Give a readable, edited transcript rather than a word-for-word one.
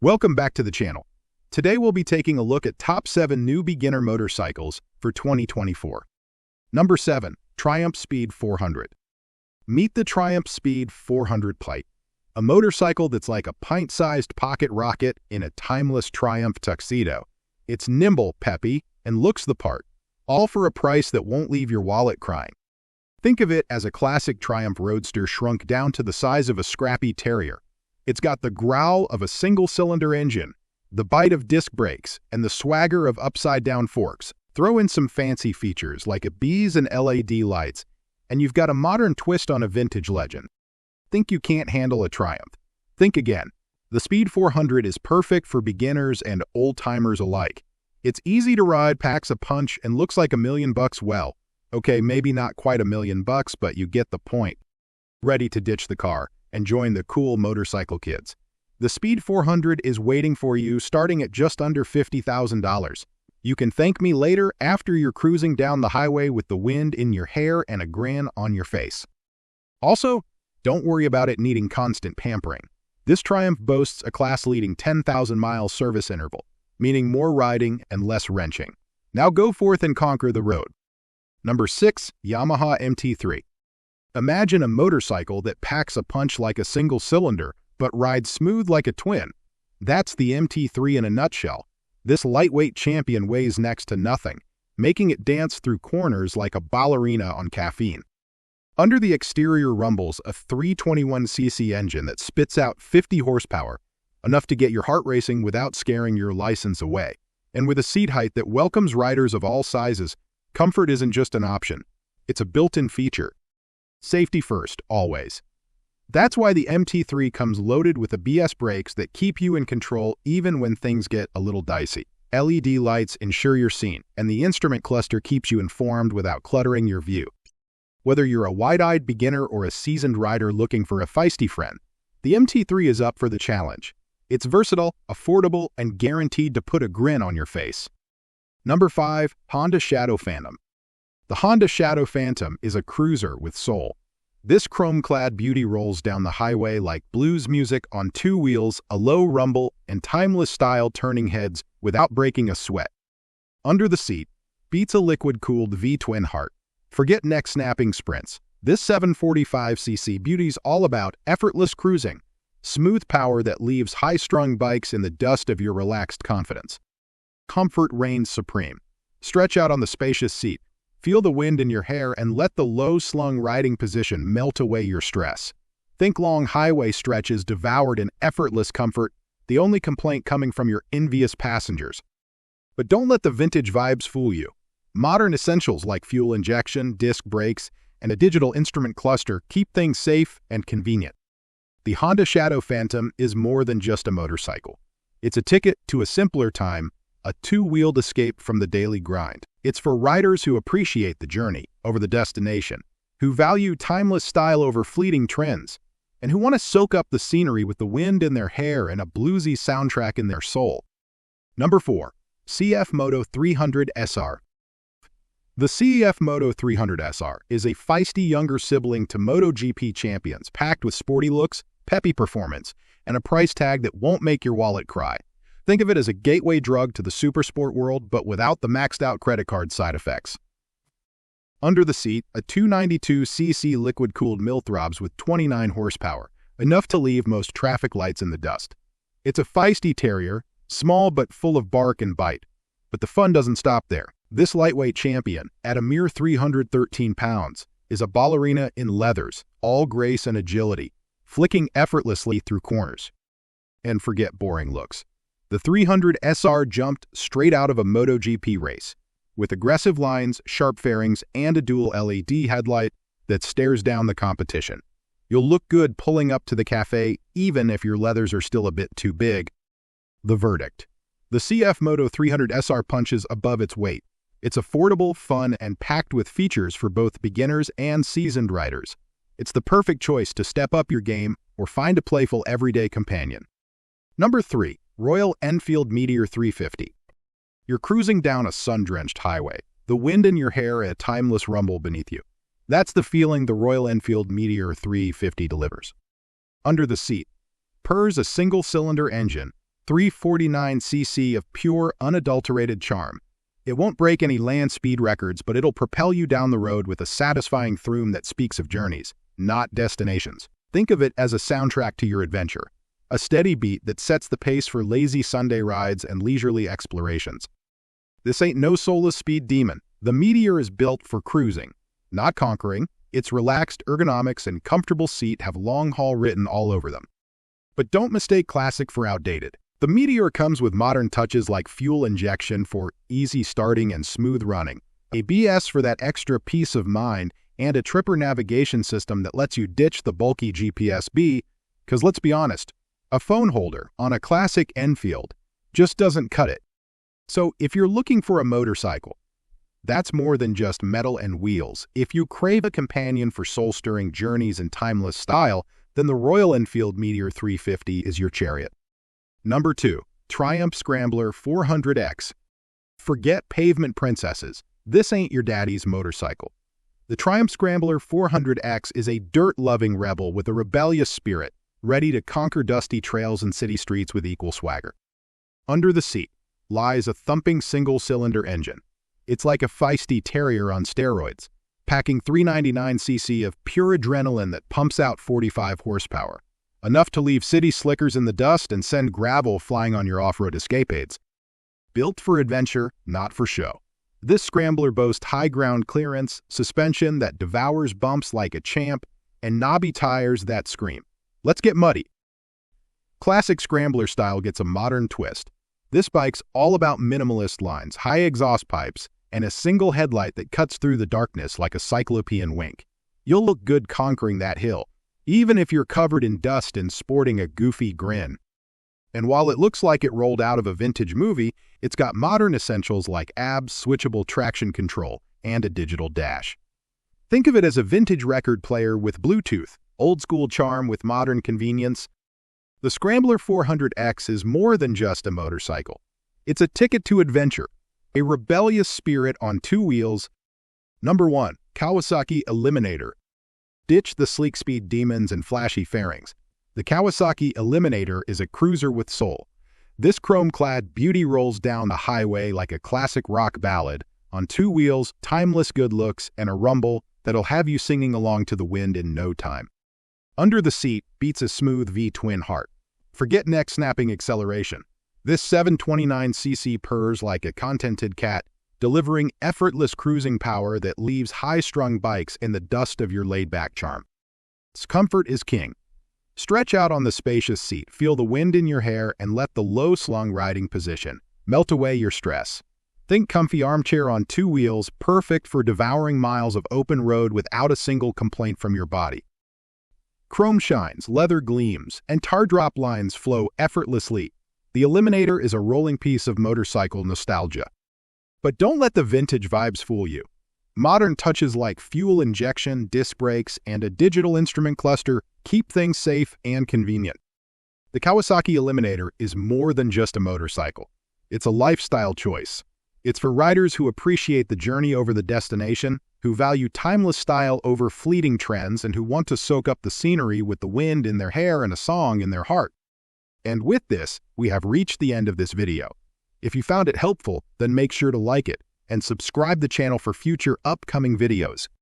Welcome back to the channel. Today we'll be taking a look at top 7 new beginner motorcycles for 2024. Number 7. Triumph Speed 400. Meet the Triumph Speed 400 Plate, a motorcycle that's like a pint-sized pocket rocket in a timeless Triumph tuxedo. It's nimble, peppy, and looks the part, all for a price that won't leave your wallet crying. Think of it as a classic Triumph Roadster shrunk down to the size of a scrappy terrier. It's got the growl of a single-cylinder engine, the bite of disc brakes, and the swagger of upside-down forks. Throw in some fancy features like a bees and LED lights, and you've got a modern twist on a vintage legend. Think you can't handle a Triumph? Think again. The Speed 400 is perfect for beginners and old-timers alike. It's easy to ride, packs a punch, and looks like $1 million bucks. Well, okay, maybe not quite $1 million bucks, but you get the point. Ready to ditch the car and join the cool motorcycle kids. The Speed 400 is waiting for you, starting at just under $50,000. You can thank me later after you're cruising down the highway with the wind in your hair and a grin on your face. Also, don't worry about it needing constant pampering. This Triumph boasts a class-leading 10,000-mile service interval, meaning more riding and less wrenching. Now go forth and conquer the road. Number 6. Yamaha MT3. Imagine a motorcycle that packs a punch like a single cylinder, but rides smooth like a twin. That's the MT3 in a nutshell. This lightweight champion weighs next to nothing, making it dance through corners like a ballerina on caffeine. Under the exterior rumbles a 321cc engine that spits out 50 horsepower, enough to get your heart racing without scaring your license away. And with a seat height that welcomes riders of all sizes, comfort isn't just an option, it's a built-in feature. Safety first, always. That's why the MT3 comes loaded with ABS brakes that keep you in control even when things get a little dicey. LED lights ensure you're seen, and the instrument cluster keeps you informed without cluttering your view. Whether you're a wide-eyed beginner or a seasoned rider looking for a feisty friend, the MT3 is up for the challenge. It's versatile, affordable, and guaranteed to put a grin on your face. Number 5. Honda Shadow Phantom. The Honda Shadow Phantom is a cruiser with soul. This chrome-clad beauty rolls down the highway like blues music on two wheels, a low rumble, and timeless style turning heads without breaking a sweat. Under the seat beats a liquid-cooled V-twin heart. Forget neck-snapping sprints. This 745cc beauty's all about effortless cruising, smooth power that leaves high-strung bikes in the dust of your relaxed confidence. Comfort reigns supreme. Stretch out on the spacious seat. Feel the wind in your hair and let the low-slung riding position melt away your stress. Think long highway stretches devoured in effortless comfort, the only complaint coming from your envious passengers. But don't let the vintage vibes fool you. Modern essentials like fuel injection, disc brakes, and a digital instrument cluster keep things safe and convenient. The Honda Shadow Phantom is more than just a motorcycle. It's a ticket to a simpler time, a two-wheeled escape from the daily grind. It's for riders who appreciate the journey over the destination, who value timeless style over fleeting trends, and who want to soak up the scenery with the wind in their hair and a bluesy soundtrack in their soul. Number 4. CFMOTO 300 SR. The CFMOTO 300 SR is a feisty younger sibling to MotoGP champions, packed with sporty looks, peppy performance, and a price tag that won't make your wallet cry. Think of it as a gateway drug to the supersport world, but without the maxed-out credit card side effects. Under the seat, a 292cc liquid-cooled mill throbs with 29 horsepower, enough to leave most traffic lights in the dust. It's a feisty terrier, small but full of bark and bite. But the fun doesn't stop there. This lightweight champion, at a mere 313 pounds, is a ballerina in leathers, all grace and agility, flicking effortlessly through corners. And forget boring looks. The 300 SR jumped straight out of a MotoGP race, with aggressive lines, sharp fairings, and a dual LED headlight that stares down the competition. You'll look good pulling up to the cafe, even if your leathers are still a bit too big. The verdict. The CFMOTO 300 SR punches above its weight. It's affordable, fun, and packed with features for both beginners and seasoned riders. It's the perfect choice to step up your game or find a playful everyday companion. Number 3. Royal Enfield Meteor 350. You're cruising down a sun-drenched highway, the wind in your hair a timeless rumble beneath you. That's the feeling the Royal Enfield Meteor 350 delivers. Under the seat purrs a single-cylinder engine, 349cc of pure, unadulterated charm. It won't break any land speed records, but it'll propel you down the road with a satisfying thrum that speaks of journeys, not destinations. Think of it as a soundtrack to your adventure, a steady beat that sets the pace for lazy Sunday rides and leisurely explorations. This ain't no soulless speed demon. The Meteor is built for cruising, not conquering. Its relaxed ergonomics and comfortable seat have long-haul written all over them. But don't mistake classic for outdated. The Meteor comes with modern touches like fuel injection for easy starting and smooth running, ABS for that extra peace of mind, and a tripper navigation system that lets you ditch the bulky GPS-B, because let's be honest, a phone holder on a classic Enfield just doesn't cut it. So if you're looking for a motorcycle that's more than just metal and wheels, if you crave a companion for soul-stirring journeys and timeless style, then the Royal Enfield Meteor 350 is your chariot. Number 2. Triumph Scrambler 400X. Forget pavement princesses. This ain't your daddy's motorcycle. The Triumph Scrambler 400X is a dirt-loving rebel with a rebellious spirit, ready to conquer dusty trails and city streets with equal swagger. Under the seat lies a thumping single-cylinder engine. It's like a feisty terrier on steroids, packing 399cc of pure adrenaline that pumps out 45 horsepower, enough to leave city slickers in the dust and send gravel flying on your off-road escapades. Built for adventure, not for show. This Scrambler boasts high ground clearance, suspension that devours bumps like a champ, and knobby tires that scream, "Let's get muddy." Classic Scrambler style gets a modern twist. This bike's all about minimalist lines, high exhaust pipes, and a single headlight that cuts through the darkness like a cyclopean wink. You'll look good conquering that hill, even if you're covered in dust and sporting a goofy grin. And while it looks like it rolled out of a vintage movie, it's got modern essentials like ABS, switchable traction control, and a digital dash. Think of it as a vintage record player with Bluetooth, old-school charm with modern convenience. The Scrambler 400X is more than just a motorcycle. It's a ticket to adventure, a rebellious spirit on two wheels. Number 1. Kawasaki Eliminator. Ditch the sleek speed demons and flashy fairings. The Kawasaki Eliminator is a cruiser with soul. This chrome-clad beauty rolls down the highway like a classic rock ballad, on two wheels, timeless good looks, and a rumble that'll have you singing along to the wind in no time. Under the seat beats a smooth V-twin heart. Forget neck-snapping acceleration. This 729cc purrs like a contented cat, delivering effortless cruising power that leaves high-strung bikes in the dust of your laid-back charm. Its comfort is king. Stretch out on the spacious seat, feel the wind in your hair, and let the low-slung riding position melt away your stress. Think comfy armchair on two wheels, perfect for devouring miles of open road without a single complaint from your body. Chrome shines, leather gleams, and tar drop lines flow effortlessly. The Eliminator is a rolling piece of motorcycle nostalgia. But don't let the vintage vibes fool you. Modern touches like fuel injection, disc brakes, and a digital instrument cluster keep things safe and convenient. The Kawasaki Eliminator is more than just a motorcycle. It's a lifestyle choice. It's for riders who appreciate the journey over the destination, who value timeless style over fleeting trends, and who want to soak up the scenery with the wind in their hair and a song in their heart. And with this, we have reached the end of this video. If you found it helpful, then make sure to like it and subscribe the channel for future upcoming videos.